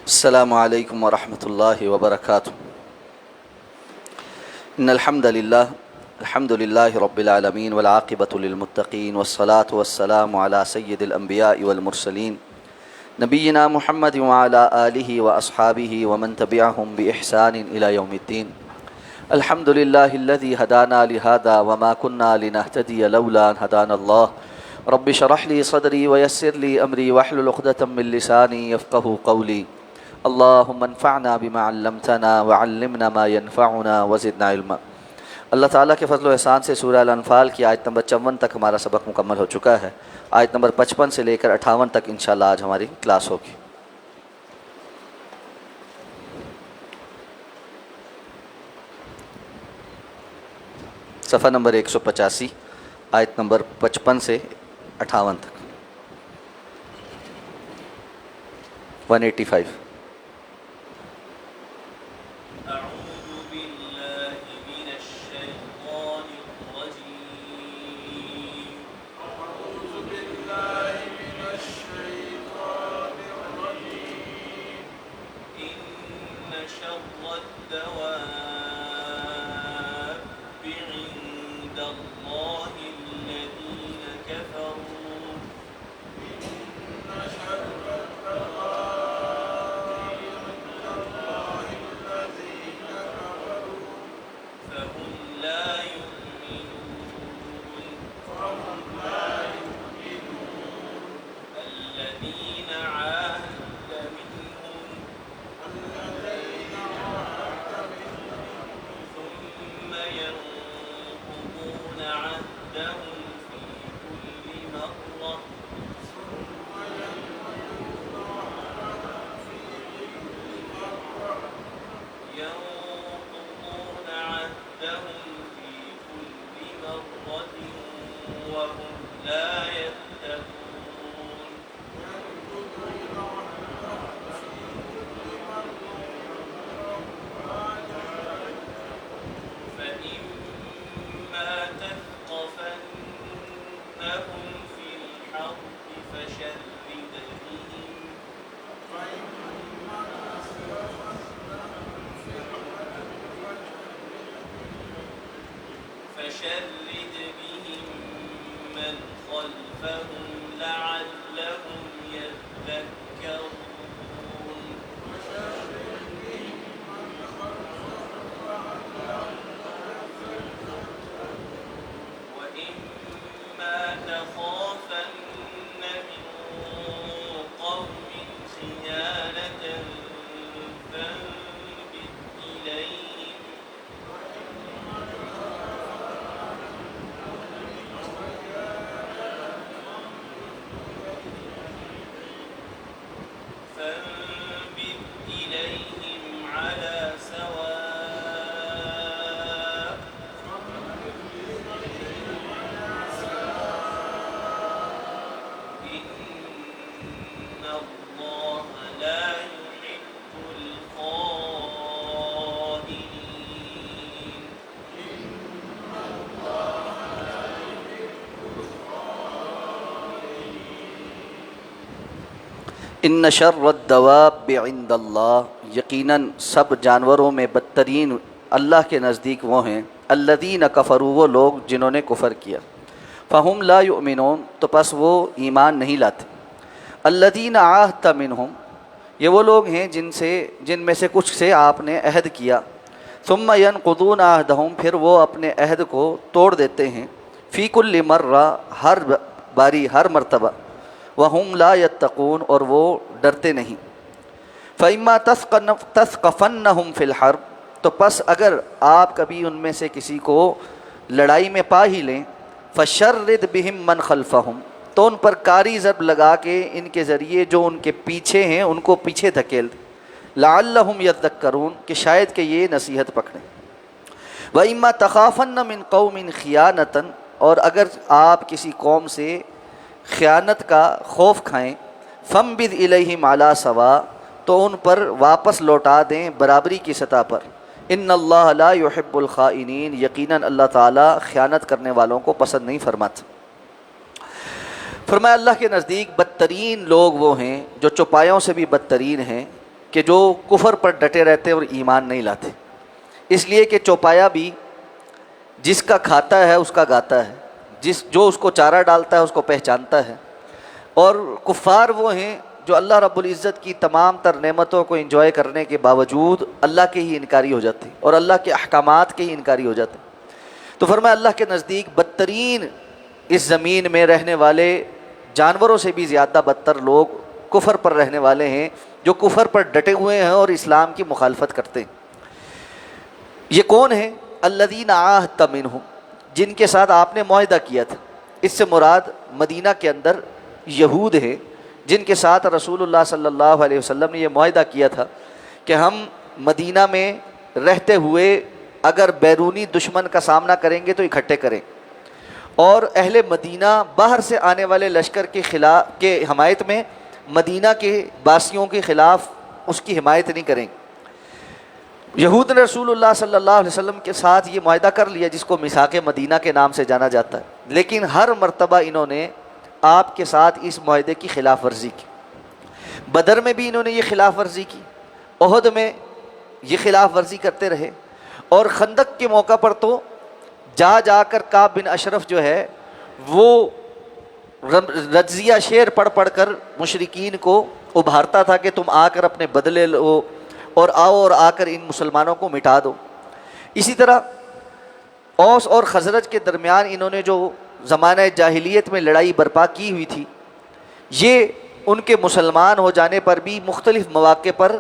السلام علیکم ورحمۃ اللہ وبرکاتہ۔ ان الحمد للہ رب العالمین والعاقبۃ للمتقین والصلاة والسلام علی سید الانبیاء والمرسلین نبینا محمد وعلی آلہ واصحابہ ومن تبعہم بإحسان الی یوم الدین۔ الحمد للہ الذی ہدانا لہذا وما كنا لنہتدی لولا ان ہدانا اللہ۔ رب اشرح لی صدری ویسر لی امری واحلل عقدۃ من لسانی یفقہوا قولی۔ اللہم انفعنا بما علمتنا وعلمنا ما ينفعنا وزدنا علما۔ اللہ تعالیٰ کے فضل و احسان سے سورہ الانفال کی آیت نمبر 54 تک ہمارا سبق مکمل ہو چکا ہے۔ آیت نمبر 55 سے لے کر 58 تک انشاءاللہ آج ہماری کلاس ہوگی۔ صفحہ نمبر 185، آیت نمبر 55 سے 58 تک، 185۔ فشرد بهم من خلفهم لعلهم يذكرون وإما تخافن من قوم خيانة فانبذ إليهم على سواء إن الله لا يحب الخائنين ان شر الدواب عند اللہ، یقیناً سب جانوروں میں بدترین اللہ کے نزدیک وہ ہیں الذین کفروا، وہ لوگ جنہوں نے کفر کیا، فہم لا یؤمنون، تو پس وہ ایمان نہیں لاتے، الذین عاہدت منہم، یہ وہ لوگ ہیں جن میں سے کچھ سے آپ نے عہد کیا، ثم ینقضون عہدہم، پھر وہ اپنے عہد کو توڑ دیتے ہیں، فی کل مرہ، ہر باری، ہر مرتبہ، وَهُمْ لَا يَتَّقُونَ، اور وہ ڈرتے نہیں، فَإِمَّا تَثْقَفَنَّهُمْ فِي الْحَرْبِ، تو پس اگر آپ کبھی ان میں سے کسی کو لڑائی میں پا ہی لیں، فَشَرِّدْ بِهِمْ مَنْ خَلْفَهُمْ، تو ان پر کاری ضرب لگا کے ان کے ذریعے جو ان کے پیچھے ہیں ان کو پیچھے دھکیل دیں، لَعَلَّهُمْ يَذَّكَّرُونَ، کہ شاید کہ یہ نصیحت پکڑیں، وَإِمَّا تَخَافَنَّ مِنْ قَوْمٍ خِيَانَةً، اور اگر آپ کسی قوم سے خیانت کا خوف کھائیں، فَانبِذْ إِلَيْهِمْ عَلَى سَوَاءٍ، تو ان پر واپس لوٹا دیں برابری کی سطح پر، ان اللہ لا يحب الخائنین، یقیناً اللہ تعالیٰ خیانت کرنے والوں کو پسند نہیں فرماتا۔ فرمایا اللہ کے نزدیک بدترین لوگ وہ ہیں جو چوپایوں سے بھی بدترین ہیں، کہ جو کفر پر ڈٹے رہتے اور ایمان نہیں لاتے، اس لیے کہ چوپایا بھی جس کا کھاتا ہے اس کا گاتا ہے، جو اس کو چارہ ڈالتا ہے اس کو پہچانتا ہے، اور کفار وہ ہیں جو اللہ رب العزت کی تمام تر نعمتوں کو انجوائے کرنے کے باوجود اللہ کے ہی انکاری ہو جاتے ہیں اور اللہ کے احکامات کے ہی انکاری ہو جاتے ہیں۔ تو فرمایا اللہ کے نزدیک بدترین اس زمین میں رہنے والے جانوروں سے بھی زیادہ بدتر لوگ کفر پر رہنے والے ہیں، جو کفر پر ڈٹے ہوئے ہیں اور اسلام کی مخالفت کرتے ہیں۔ یہ کون ہیں؟ الذین عاہدت منہم، جن کے ساتھ آپ نے معاہدہ کیا تھا۔ اس سے مراد مدینہ کے اندر یہود ہیں جن کے ساتھ رسول اللہ صلی اللہ علیہ وسلم نے یہ معاہدہ کیا تھا کہ ہم مدینہ میں رہتے ہوئے اگر بیرونی دشمن کا سامنا کریں گے تو اکٹھے کریں، اور اہل مدینہ باہر سے آنے والے لشکر کے حمایت میں مدینہ کے باسیوں کے خلاف اس کی حمایت نہیں کریں۔ یہود نے رسول اللہ صلی اللہ علیہ وسلم کے ساتھ یہ معاہدہ کر لیا جس کو میثاق مدینہ کے نام سے جانا جاتا ہے، لیکن ہر مرتبہ انہوں نے آپ کے ساتھ اس معاہدے کی خلاف ورزی کی۔ بدر میں بھی انہوں نے یہ خلاف ورزی کی، احد میں یہ خلاف ورزی کرتے رہے، اور خندق کے موقع پر تو جا کر کعب بن اشرف جو ہے وہ رجزیہ شعر پڑھ کر مشرکین کو ابھارتا تھا کہ تم آ کر اپنے بدلے لو اور آ کر ان مسلمانوں کو مٹا دو۔ اسی طرح اوس اور خزرج کے درمیان انہوں نے جو زمانہ جاہلیت میں لڑائی برپا کی ہوئی تھی، یہ ان کے مسلمان ہو جانے پر بھی مختلف مواقع پر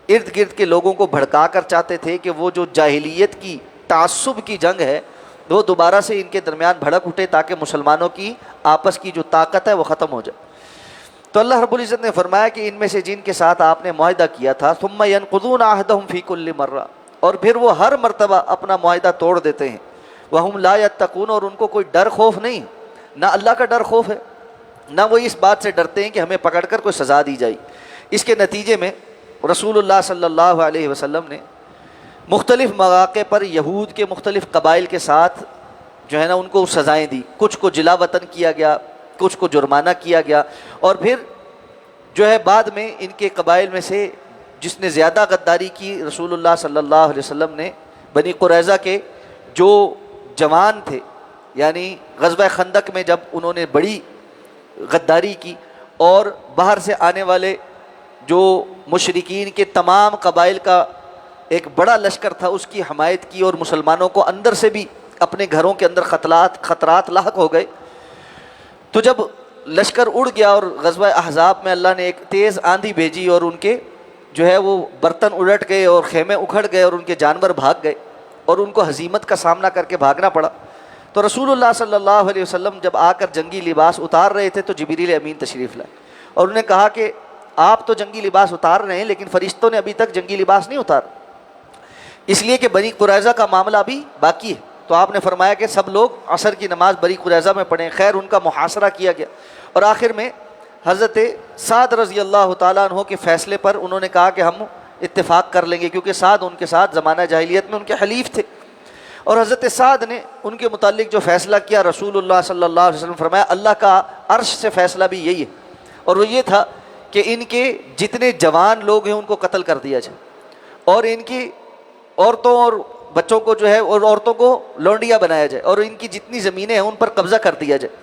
ارد گرد کے لوگوں کو بھڑکا کر چاہتے تھے کہ وہ جو جاہلیت کی تعصب کی جنگ ہے وہ دوبارہ سے ان کے درمیان بھڑک اٹھے تاکہ مسلمانوں کی آپس کی جو طاقت ہے وہ ختم ہو جائے۔ تو اللہ رب العزت نے فرمایا کہ ان میں سے جن کے ساتھ آپ نے معاہدہ کیا تھا ثم ينقضون عهدهم في كل مرہ، اور پھر وہ ہر مرتبہ اپنا معاہدہ توڑ دیتے ہیں، وهم لا يتقون، اور ان کو کوئی ڈر خوف نہیں، نہ اللہ کا ڈر خوف ہے، نہ وہ اس بات سے ڈرتے ہیں کہ ہمیں پکڑ کر کوئی سزا دی جائے۔ اس کے نتیجے میں رسول اللہ صلی اللہ علیہ وسلم نے مختلف مواقع پر یہود کے مختلف قبائل کے ساتھ جو ہے نا ان کو سزائیں دی، کچھ کو جلا وطن کیا گیا، کچھ کو جرمانہ کیا گیا، اور پھر جو ہے بعد میں ان کے قبائل میں سے جس نے زیادہ غداری کی رسول اللہ صلی اللہ علیہ وسلم نے بنی قریظہ کے جو جوان تھے، یعنی غزوہ خندق میں جب انہوں نے بڑی غداری کی اور باہر سے آنے والے جو مشرکین کے تمام قبائل کا ایک بڑا لشکر تھا اس کی حمایت کی، اور مسلمانوں کو اندر سے بھی اپنے گھروں کے اندر خطرات لاحق ہو گئے، تو جب لشکر اڑ گیا اور غزوہ احزاب میں اللہ نے ایک تیز آندھی بھیجی اور ان کے جو ہے وہ برتن الٹ گئے اور خیمے اکھڑ گئے اور ان کے جانور بھاگ گئے اور ان کو ہزیمت کا سامنا کر کے بھاگنا پڑا، تو رسول اللہ صلی اللہ علیہ وسلم جب آ کر جنگی لباس اتار رہے تھے تو جبریل امین تشریف لائے اور انہوں نے کہا کہ آپ تو جنگی لباس اتار رہے ہیں لیکن فرشتوں نے ابھی تک جنگی لباس نہیں اتارا، اس لیے کہ بنی قریظہ کا معاملہ ابھی باقی ہے۔ تو آپ نے فرمایا کہ سب لوگ عصر کی نماز بنی قریظہ میں پڑھیں، خیر ان کا محاصرہ کیا گیا، اور آخر میں حضرت سعد رضی اللہ تعالیٰ عنہ کے فیصلے پر انہوں نے کہا کہ ہم اتفاق کر لیں گے، کیونکہ سعد ان کے ساتھ زمانہ جاہلیت میں ان کے حلیف تھے، اور حضرت سعد نے ان کے متعلق جو فیصلہ کیا رسول اللہ صلی اللہ علیہ وسلم فرمایا اللہ کا عرش سے فیصلہ بھی یہی ہے، اور وہ یہ تھا کہ ان کے جتنے جوان لوگ ہیں ان کو قتل کر دیا جائے، اور ان کی عورتوں اور بچوں کو جو ہے اور عورتوں کو لونڈیاں بنایا جائے، اور ان کی جتنی زمینیں ہیں ان پر قبضہ کر دیا جائے۔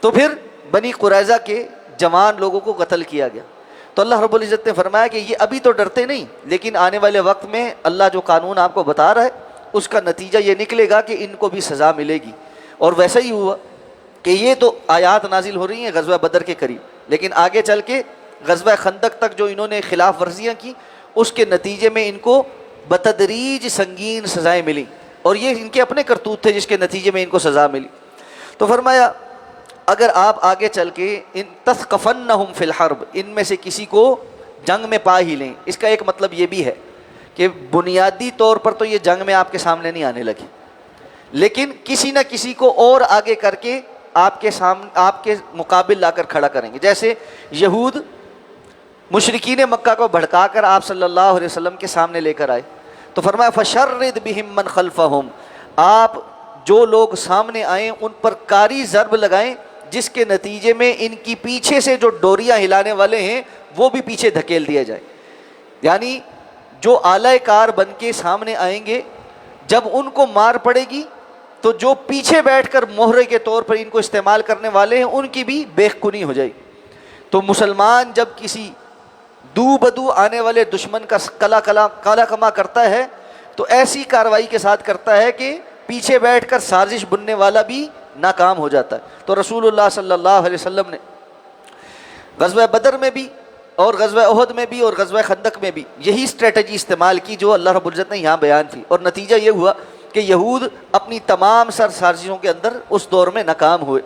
تو پھر بنی قریظہ کے جوان لوگوں کو قتل کیا گیا۔ تو اللہ رب العزت نے فرمایا کہ یہ ابھی تو ڈرتے نہیں، لیکن آنے والے وقت میں اللہ جو قانون آپ کو بتا رہا ہے اس کا نتیجہ یہ نکلے گا کہ ان کو بھی سزا ملے گی، اور ویسا ہی ہوا کہ یہ تو آیات نازل ہو رہی ہیں غزوہ بدر کے قریب، لیکن آگے چل کے غزوہ خندق تک جو انہوں نے خلاف ورزیاں کی اس کے نتیجے میں ان کو بتدریج سنگین سزائیں ملی، اور یہ ان کے اپنے کرتوت تھے جس کے نتیجے میں ان کو سزا ملی۔ تو فرمایا اگر آپ آگے چل کے ان تثقفنہم فی الحرب، ان میں سے کسی کو جنگ میں پا ہی لیں، اس کا ایک مطلب یہ بھی ہے کہ بنیادی طور پر تو یہ جنگ میں آپ کے سامنے نہیں آنے لگے، لیکن کسی نہ کسی کو اور آگے کر کے آپ کے مقابل لا کر کھڑا کریں گے۔ جیسے یہود مشرکین مکہ کو بھڑکا کر آپ صلی اللہ علیہ وسلم کے سامنے لے کر آئے، تو فرمایا فشرد بہم من خلفہم، آپ جو لوگ سامنے آئیں ان پر کاری ضرب لگائیں جس کے نتیجے میں ان کی پیچھے سے جو ڈوریاں ہلانے والے ہیں وہ بھی پیچھے دھکیل دیا جائے، یعنی جو اعلی کار بن کے سامنے آئیں گے، جب ان کو مار پڑے گی تو جو پیچھے بیٹھ کر مہرے کے طور پر ان کو استعمال کرنے والے ہیں ان کی بھی بیخ کنی ہو جائے گی۔ تو مسلمان جب کسی دو بدو آنے والے دشمن کا کالا کما کرتا ہے تو ایسی کارروائی کے ساتھ کرتا ہے کہ پیچھے بیٹھ کر سازش بننے والا بھی ناکام ہو جاتا ہے۔ تو رسول اللہ صلی اللہ علیہ وسلم نے غزوہ بدر میں بھی اور غزوہ احد میں بھی اور غزوہ خندق میں بھی یہی اسٹریٹجی استعمال کی جو اللہ رب العزت نے یہاں بیان کی، اور نتیجہ یہ ہوا کہ یہود اپنی تمام سر سازشوں کے اندر اس دور میں ناکام ہوئے۔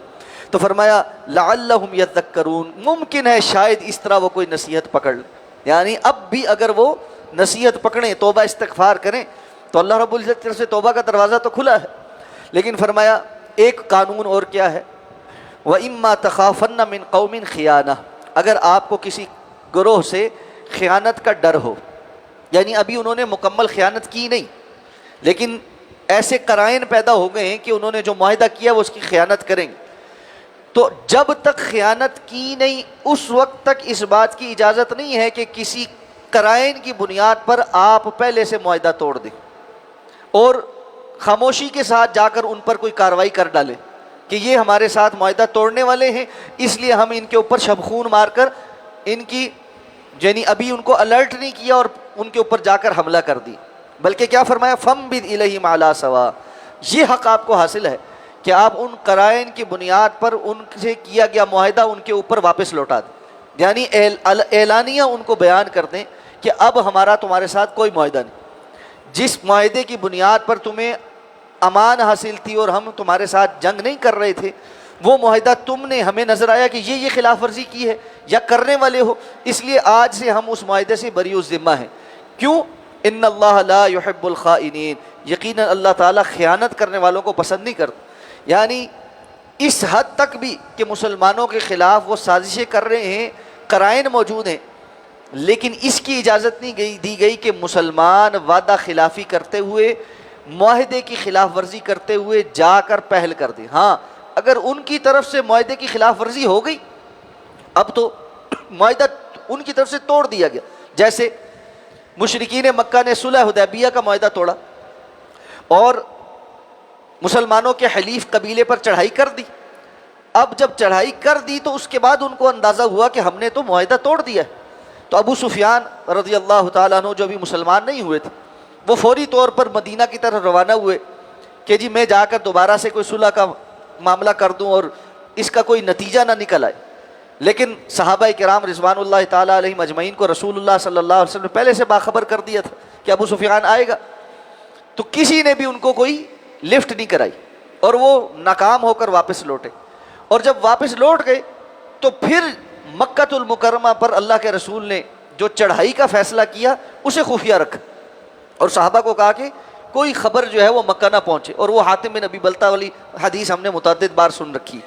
تو فرمایا لعلہم یذکرون، ممکن ہے شاید اس طرح وہ کوئی نصیحت پکڑ لیں، یعنی اب بھی اگر وہ نصیحت پکڑیں، توبہ استغفار کریں تو اللہ رب العزت کی طرف سے توبہ کا دروازہ تو کھلا ہے۔ لیکن فرمایا ایک قانون اور کیا ہے، وَإِمَّا تَخَافَنَّ مِنْ قَوْمٍ خِيَانَةٍ، اگر آپ کو کسی گروہ سے خیانت کا ڈر ہو، یعنی ابھی انہوں نے مکمل خیانت کی نہیں لیکن ایسے قرائن پیدا ہو گئے ہیں کہ انہوں نے جو معاہدہ کیا وہ اس کی خیانت کریں گے، تو جب تک خیانت کی نہیں اس وقت تک اس بات کی اجازت نہیں ہے کہ کسی قرائن کی بنیاد پر آپ پہلے سے معاہدہ توڑ دیں اور خاموشی کے ساتھ جا کر ان پر کوئی کارروائی کر ڈالیں کہ یہ ہمارے ساتھ معاہدہ توڑنے والے ہیں، اس لیے ہم ان کے اوپر شبخون مار کر ان کی یعنی ابھی ان کو الرٹ نہیں کیا اور ان کے اوپر جا کر حملہ کر دی، بلکہ کیا فرمایا فَانبِذْ إِلَيْهِمْ عَلَىٰ سَوَاءٍ، یہ حق آپ کو حاصل ہے کہ آپ ان قرائن کی بنیاد پر ان سے کیا گیا معاہدہ ان کے اوپر واپس لوٹا دیں، یعنی اعلانیہ ان کو بیان کر دیں کہ اب ہمارا تمہارے ساتھ کوئی معاہدہ نہیں، جس معاہدے کی بنیاد پر تمہیں امان حاصل تھی اور ہم تمہارے ساتھ جنگ نہیں کر رہے تھے، وہ معاہدہ تم نے ہمیں نظر آیا کہ یہ خلاف ورزی کی ہے یا کرنے والے ہو، اس لیے آج سے ہم اس معاہدے سے بری الذمہ ہیں۔ کیوں؟ ان اللہ لا يحب الخائنین، یقیناً اللہ تعالیٰ خیانت کرنے والوں کو پسند نہیں کرتا، یعنی اس حد تک بھی کہ مسلمانوں کے خلاف وہ سازشیں کر رہے ہیں، قرائن موجود ہیں، لیکن اس کی اجازت نہیں دی گئی کہ مسلمان وعدہ خلافی کرتے ہوئے، معاہدے کی خلاف ورزی کرتے ہوئے جا کر پہل کر دیں۔ ہاں اگر ان کی طرف سے معاہدے کی خلاف ورزی ہو گئی، اب تو معاہدہ ان کی طرف سے توڑ دیا گیا، جیسے مشرکین مکہ نے صلح حدیبیہ کا معاہدہ توڑا اور مسلمانوں کے حلیف قبیلے پر چڑھائی کر دی۔ اب جب چڑھائی کر دی تو اس کے بعد ان کو اندازہ ہوا کہ ہم نے تو معاہدہ توڑ دیا ہے، تو ابو سفیان رضی اللہ تعالیٰ عنہ جو ابھی مسلمان نہیں ہوئے تھے وہ فوری طور پر مدینہ کی طرف روانہ ہوئے کہ جی میں جا کر دوبارہ سے کوئی صلح کا معاملہ کر دوں اور اس کا کوئی نتیجہ نہ نکل آئے۔ لیکن صحابہ کرام رضوان اللہ تعالیٰ علیہم اجمعین کو رسول اللہ صلی اللہ علیہ وسلم نے پہلے سے باخبر کر دیا تھا کہ ابو سفیان آئے گا، تو کسی نے بھی ان کو کوئی لفٹ نہیں کرائی اور وہ ناکام ہو کر واپس لوٹے، اور جب واپس لوٹ گئے تو پھر مکۃ المکرمہ پر اللہ کے رسول نے جو چڑھائی کا فیصلہ کیا اسے خفیہ رکھا اور صحابہ کو کہا کہ کوئی خبر جو ہے وہ مکہ نہ پہنچے، اور وہ حاتم بن ابی بلتہ والی حدیث ہم نے متعدد بار سن رکھی۔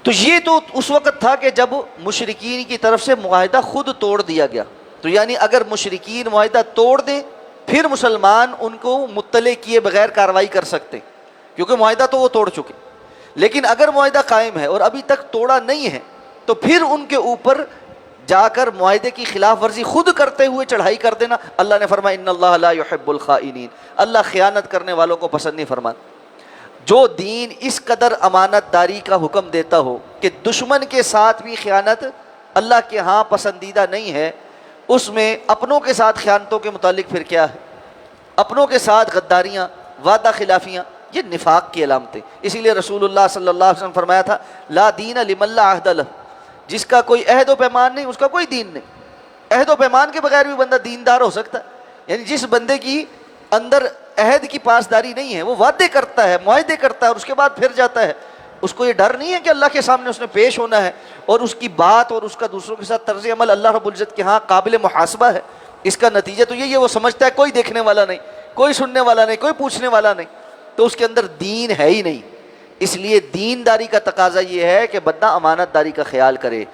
تو یہ تو اس وقت تھا کہ جب مشرکین کی طرف سے معاہدہ خود توڑ دیا گیا، تو یعنی اگر مشرکین معاہدہ توڑ دیں پھر مسلمان ان کو مطلع کیے بغیر کارروائی کر سکتے، کیونکہ معاہدہ تو وہ توڑ چکے، لیکن اگر معاہدہ قائم ہے اور ابھی تک توڑا نہیں ہے تو پھر ان کے اوپر جا کر معاہدے کی خلاف ورزی خود کرتے ہوئے چڑھائی کر دینا۔ اللہ نے فرمایا ان اللہ لا يحب الخائنین، اللہ خیانت کرنے والوں کو پسند نہیں فرماتا۔ جو دین اس قدر امانت داری کا حکم دیتا ہو کہ دشمن کے ساتھ بھی خیانت اللہ کے ہاں پسندیدہ نہیں ہے، اس میں اپنوں کے ساتھ خیانتوں کے متعلق پھر کیا ہے؟ اپنوں کے ساتھ غداریاں، وعدہ خلافیاں، یہ نفاق کی علامتیں۔ اسی لیے رسول اللہ صلی اللہ علیہ وسلم فرمایا تھا لا دین لمن لا عہد لہ، جس کا کوئی عہد و پیمان نہیں اس کا کوئی دین نہیں۔ عہد و پیمان کے بغیر بھی بندہ دیندار ہو سکتا ہے، یعنی جس بندے کی اندر عہد کی پاسداری نہیں ہے، وہ وعدے کرتا ہے، معاہدے کرتا ہے اور اس کے بعد پھر جاتا ہے، اس کو یہ ڈر نہیں ہے کہ اللہ کے سامنے اس نے پیش ہونا ہے اور اس کی بات اور اس کا دوسروں کے ساتھ طرز عمل اللہ رب العزت کے ہاں قابل محاسبہ ہے۔ اس کا نتیجہ تو یہی ہے وہ سمجھتا ہے کوئی دیکھنے والا نہیں، کوئی سننے والا نہیں، کوئی پوچھنے والا نہیں، تو اس کے اندر دین ہے ہی نہیں۔ اس لیے دینداری کا تقاضا یہ ہے کہ بندہ امانت داری کا خیال کرے،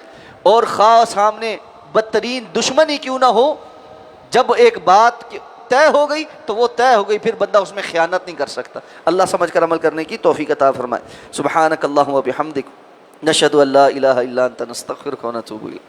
اور خواہ سامنے بدترین دشمن ہی کیوں نہ ہو، جب ایک بات طے ہو گئی تو وہ طے ہو گئی، پھر بندہ اس میں خیانت نہیں کر سکتا۔ اللہ سمجھ کر عمل کرنے کی توفیق عطا فرمائے۔ سبحانک اللہم و بحمدک، نشہد ان لا الہ الا انت، نستغفرک و نتوب الیک۔